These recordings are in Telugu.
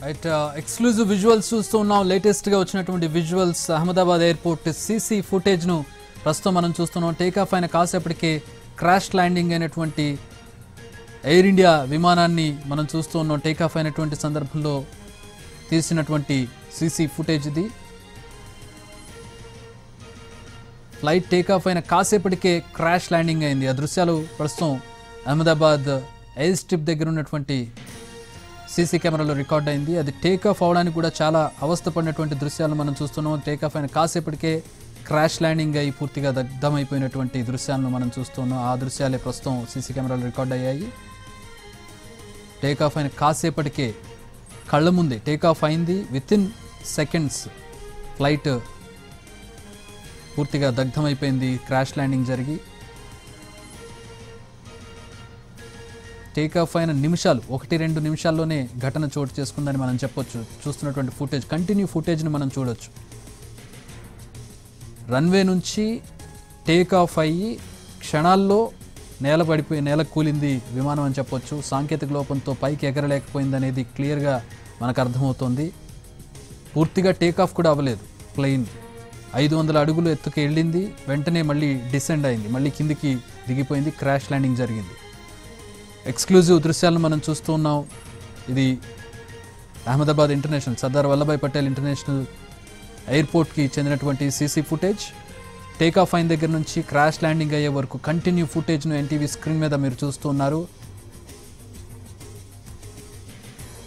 రైట్ ఎక్స్క్లూజివ్ విజువల్స్ చూస్తూ ఉన్నాం. లేటెస్ట్గా వచ్చినటువంటి విజువల్స్ అహ్మదాబాద్ ఎయిర్పోర్ట్ సీసీ ఫుటేజ్ను ప్రస్తుతం మనం చూస్తున్నాం. టేకాఫ్ అయిన కాసేపటికే క్రాష్ ల్యాండింగ్ అయినటువంటి ఎయిర్ ఇండియా విమానాన్ని మనం చూస్తూ ఉన్నాం. టేకాఫ్ అయినటువంటి సందర్భంలో తీసినటువంటి సీసీ ఫుటేజ్ ఇది. ఫ్లైట్ టేకాఫ్ అయిన కాసేపటికే క్రాష్ ల్యాండింగ్ అయింది. ఆ దృశ్యాలు ప్రస్తుతం అహ్మదాబాద్ ఎయిర్ స్ట్రిప్ దగ్గర ఉన్నటువంటి సీసీ కెమెరాలో రికార్డ్ అయింది. అది టేకాఫ్ అవడానికి కూడా చాలా అవస్థపడినటువంటి దృశ్యాలు మనం చూస్తున్నాం. టేకాఫ్ అయిన కాసేపటికే క్రాష్ ల్యాండింగ్ అయ్యి పూర్తిగా దగ్ధమైపోయినటువంటి దృశ్యాలను మనం చూస్తున్నాం. ఆ దృశ్యాలే ప్రస్తుతం సీసీ కెమెరాలో రికార్డ్ అయ్యాయి. టేకాఫ్ అయిన కాసేపటికే కళ్ళ ముందే టేకాఫ్ అయింది. వితిన్ సెకండ్స్ ఫ్లైట్ పూర్తిగా దగ్ధమైపోయింది క్రాష్ ల్యాండింగ్ జరిగి. టేకాఫ్ అయిన నిమిషాలు 1-2 నిమిషాల్లోనే ఘటన చోటు చేసుకుందని మనం చెప్పొచ్చు. చూస్తున్నటువంటి ఫుటేజ్ కంటిన్యూ ఫుటేజ్ని మనం చూడొచ్చు. రన్వే నుంచి టేకాఫ్ అయ్యి క్షణాల్లో నేల కూలింది విమానం అని చెప్పొచ్చు. సాంకేతిక లోపంతో పైకి ఎగరలేకపోయింది అనేది క్లియర్గా మనకు అర్థమవుతోంది. పూర్తిగా టేకాఫ్ కూడా అవ్వలేదు. ప్లెయిన్ 500 అడుగులు ఎత్తుకు వెళ్ళింది, వెంటనే మళ్ళీ డిసెండ్ అయింది, మళ్ళీ కిందికి దిగిపోయింది, క్రాష్ ల్యాండింగ్ జరిగింది. ఎక్స్క్లూజివ్ దృశ్యాలను మనం చూస్తూ ఉన్నాం. ఇది అహ్మదాబాద్ ఇంటర్నేషనల్ సర్దార్ వల్లభాయ్ పటేల్ ఇంటర్నేషనల్ ఎయిర్పోర్ట్కి చెందినటువంటి సీసీ ఫుటేజ్. టేకాఫ్ అయిన దగ్గర నుంచి క్రాష్ ల్యాండింగ్ అయ్యే వరకు కంటిన్యూ ఫుటేజ్ను ఎన్టీవీ స్క్రీన్ మీద మీరు చూస్తూ ఉన్నారు.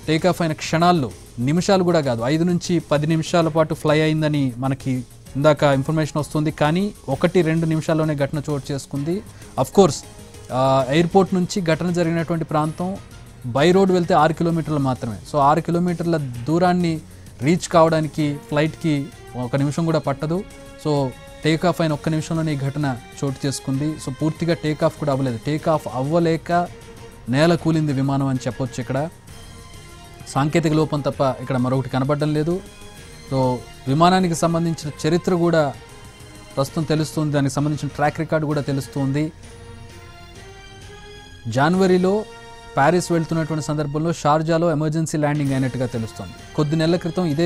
టేకాఫ్ అయిన క్షణాల్లో, నిమిషాలు కూడా కాదు, 5 నుంచి 10 నిమిషాల పాటు ఫ్లై అయిందని మనకి ఇందాక ఇన్ఫర్మేషన్ వస్తుంది. కానీ 1-2 నిమిషాల్లోనే ఘటన చోటు చేసుకుంది. అఫ్కోర్స్ ఎయిర్పోర్ట్ నుంచి ఘటన జరిగినటువంటి ప్రాంతం బై రోడ్ వెళ్తే 6 కిలోమీటర్లు మాత్రమే. సో 6 కిలోమీటర్ల దూరాన్ని రీచ్ కావడానికి ఫ్లైట్కి 1 నిమిషం కూడా పట్టదు. సో టేకాఫ్ అయిన 1 నిమిషంలోనే ఈ ఘటన చోటు చేసుకుంది. సో పూర్తిగా టేకాఫ్ కూడా అవ్వలేదు. టేకాఫ్ అవ్వలేక నేల కూలింది విమానం అని చెప్పొచ్చు. ఇక్కడ సాంకేతిక లోపం తప్ప ఇక్కడ మరొకటి కనబడడం లేదు. సో విమానానికి సంబంధించిన చరిత్ర కూడా ప్రస్తుతం తెలుస్తుంది, దానికి సంబంధించిన ట్రాక్ రికార్డు కూడా తెలుస్తుంది. జనవరిలో ప్యారిస్ వెళ్తున్నటువంటి సందర్భంలో షార్జాలో ఎమర్జెన్సీ ల్యాండింగ్ అయినట్టుగా తెలుస్తోంది. కొద్ది నెలల క్రితం ఇదే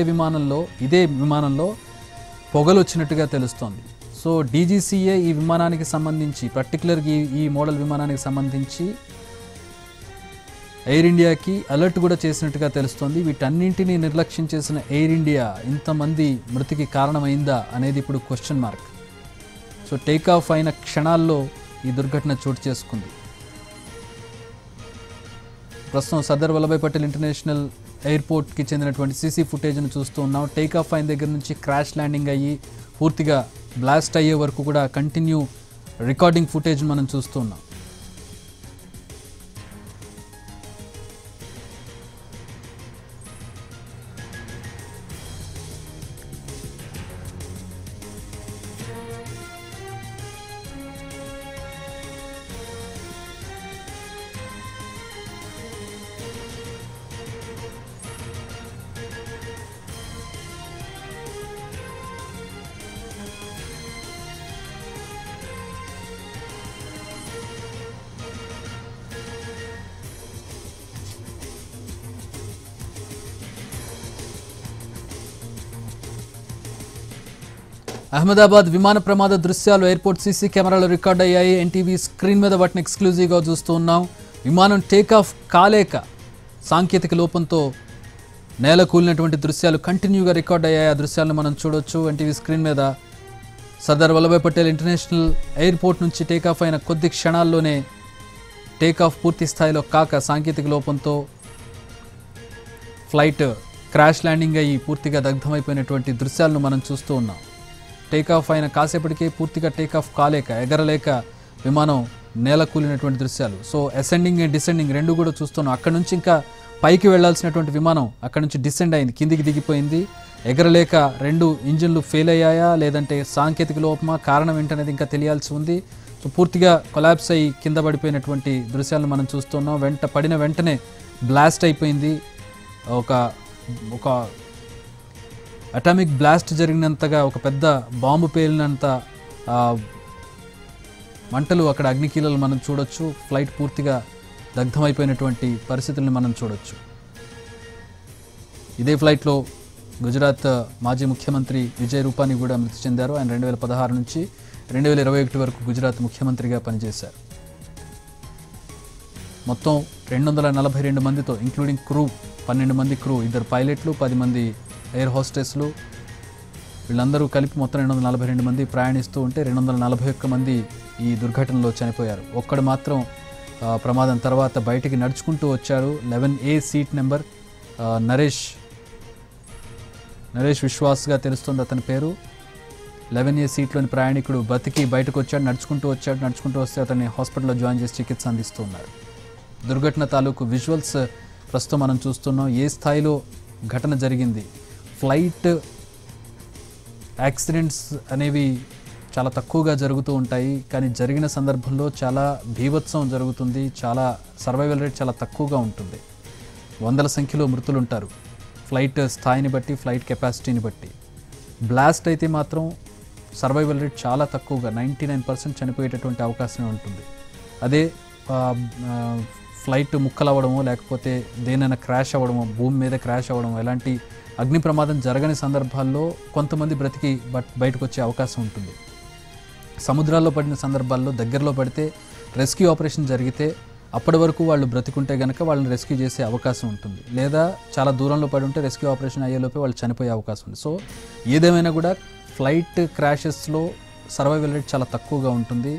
విమానంలో పొగలు వచ్చినట్టుగా తెలుస్తోంది. సో డీజీసీఏ ఈ విమానానికి సంబంధించి, పర్టికులర్గా ఈ మోడల్ విమానానికి సంబంధించి ఎయిర్ ఇండియాకి అలర్ట్ కూడా చేసినట్టుగా తెలుస్తోంది. వీటన్నింటినీ నిర్లక్ష్యం చేసిన ఎయిర్ ఇండియా ఇంతమంది మృతికి కారణమైందా అనేది ఇప్పుడు క్వశ్చన్ మార్క్. సో టేకాఫ్ అయిన క్షణాల్లో ఈ దుర్ఘటన చోటు చేసుకుంది. ప్రస్తుతం సర్దార్ వల్లభాయ్ పటేల్ ఇంటర్నేషనల్ ఎయిర్పోర్ట్కి చెందినటువంటి సీసీ ఫుటేజ్ను చూస్తూ ఉన్నాం. టేకాఫ్ అయిన దగ్గర నుంచి క్రాష్ ల్యాండింగ్ అయ్యి పూర్తిగా బ్లాస్ట్ అయ్యే వరకు కూడా కంటిన్యూ రికార్డింగ్ ఫుటేజ్ మనం చూస్తూ ఉన్నాం. అహ్మదాబాద్ విమాన ప్రమాద దృశ్యాలు ఎయిర్పోర్ట్ సీసీ కెమెరాలో రికార్డ్ అయ్యాయి. ఎన్టీవీ స్క్రీన్ మీద వాటిని ఎక్స్క్లూజివ్గా చూస్తూ ఉన్నాం. విమానం టేకాఫ్ కాలేక సాంకేతిక లోపంతో నేల కూలినటువంటి దృశ్యాలు కంటిన్యూగా రికార్డ్ అయ్యాయి. ఆ దృశ్యాలను మనం చూడొచ్చు ఎన్టీవీ స్క్రీన్ మీద. సర్దార్ వల్లభాయ్ పటేల్ ఇంటర్నేషనల్ ఎయిర్పోర్ట్ నుంచి టేకాఫ్ అయిన కొద్ది క్షణాల్లోనే టేకాఫ్ పూర్తి స్థాయిలో కాక సాంకేతిక లోపంతో ఫ్లైట్ క్రాష్ ల్యాండింగ్ అయ్యి పూర్తిగా దగ్ధమైపోయినటువంటి దృశ్యాలను మనం చూస్తూ ఉన్నాం. టేకాఫ్ అయిన కాసేపటికే పూర్తిగా టేకాఫ్ కాలేక, ఎగరలేక విమానం నేల కూలినటువంటి దృశ్యాలు. సో అసెండింగ్ అండ్ డిసెండింగ్ రెండు కూడా చూస్తున్నాం. అక్కడ నుంచి ఇంకా పైకి వెళ్లాల్సినటువంటి విమానం అక్కడ నుంచి డిసెండ్ అయింది, కిందికి దిగిపోయింది. ఎగరలేక 2 ఇంజిన్లు ఫెయిల్ అయ్యాయా లేదంటే సాంకేతిక లోపమా, కారణం ఏంటనేది ఇంకా తెలియాల్సి ఉంది. సో పూర్తిగా కొలాప్స్ అయ్యి కింద పడిపోయినటువంటి దృశ్యాలను మనం చూస్తున్నాం. పడిన వెంటనే బ్లాస్ట్ అయిపోయింది. ఒక అటామిక్ బ్లాస్ట్ జరిగినంతగా, ఒక పెద్ద బాంబు పేలినంత మంటలు, అక్కడ అగ్నికీలలు మనం చూడొచ్చు. ఫ్లైట్ పూర్తిగా దగ్ధమైపోయినటువంటి పరిస్థితులను మనం చూడొచ్చు. ఇదే ఫ్లైట్లో గుజరాత్ మాజీ ముఖ్యమంత్రి విజయ్ రూపానీ కూడా మృతి చెందారు. ఆయన 2016 నుంచి 2021 వరకు గుజరాత్ ముఖ్యమంత్రిగా పనిచేశారు. మొత్తం 242 మందితో ఇంక్లూడింగ్ క్రూ 12 మంది క్రూ, 2 పైలట్లు, 10 మంది ఎయిర్ హోస్టెస్లు, వీళ్ళందరూ కలిపి మొత్తం 242 మంది ప్రయాణిస్తూ ఉంటే 241 మంది ఈ దుర్ఘటనలో చనిపోయారు. ఒక్కడు మాత్రం ప్రమాదం తర్వాత బయటికి నడుచుకుంటూ వచ్చారు. 11A సీట్ నెంబర్ నరేష్ విశ్వాస్గా తెలుస్తుంది అతని పేరు. 11A సీట్లోని ప్రయాణికుడు బతికి బయటకు వచ్చాడు, నడుచుకుంటూ వస్తే అతన్ని హాస్పిటల్లో జాయిన్ చేసి చికిత్స అందిస్తున్నారు. దుర్ఘటన తాలూకు విజువల్స్ ప్రస్తుతం మనం చూస్తున్నాం. ఏ స్థాయిలో ఘటన జరిగింది. ఫ్లైట్ యాక్సిడెంట్స్ అనేవి చాలా తక్కువగా జరుగుతూ ఉంటాయి, కానీ జరిగిన సందర్భంలో చాలా భీభత్సం జరుగుతుంది. చాలా సర్వైవల్ రేట్ చాలా తక్కువగా ఉంటుంది. వందల సంఖ్యలో మృతులు ఉంటారు ఫ్లైట్ స్థాయిని బట్టి, ఫ్లైట్ కెపాసిటీని బట్టి. బ్లాస్ట్ అయితే మాత్రం సర్వైవల్ రేట్ చాలా తక్కువగా 99% చనిపోయేటటువంటి అవకాశమే ఉంటుంది. అదే ఫ్లైట్ ముక్కలవ్వడమో లేకపోతే దేనైనా క్రాష్ అవ్వడమో, భూమి మీద క్రాష్ అవ్వడమో, ఎలాంటి అగ్ని ప్రమాదం జరగని సందర్భాల్లో కొంతమంది బ్రతికి బయటకు వచ్చే అవకాశం ఉంటుంది. సముద్రాల్లో పడిన సందర్భాల్లో దగ్గరలో పడితే రెస్క్యూ ఆపరేషన్ జరిగితే అప్పటి వరకు వాళ్ళు బ్రతికుంటే కనుక వాళ్ళని రెస్క్యూ చేసే అవకాశం ఉంటుంది. లేదా చాలా దూరంలో పడి ఉంటే రెస్క్యూ ఆపరేషన్ అయ్యేలోపే వాళ్ళు చనిపోయే అవకాశం ఉంది. సో ఏదేమైనా కూడా ఫ్లైట్ క్రాషెస్లో సర్వైవల్ రేట్ చాలా తక్కువగా ఉంటుంది.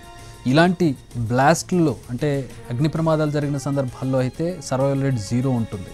ఇలాంటి బ్లాస్ట్లో అంటే అగ్ని ప్రమాదాలు జరిగిన సందర్భాల్లో అయితే సర్వైవల్ రేట్ 0 ఉంటుంది.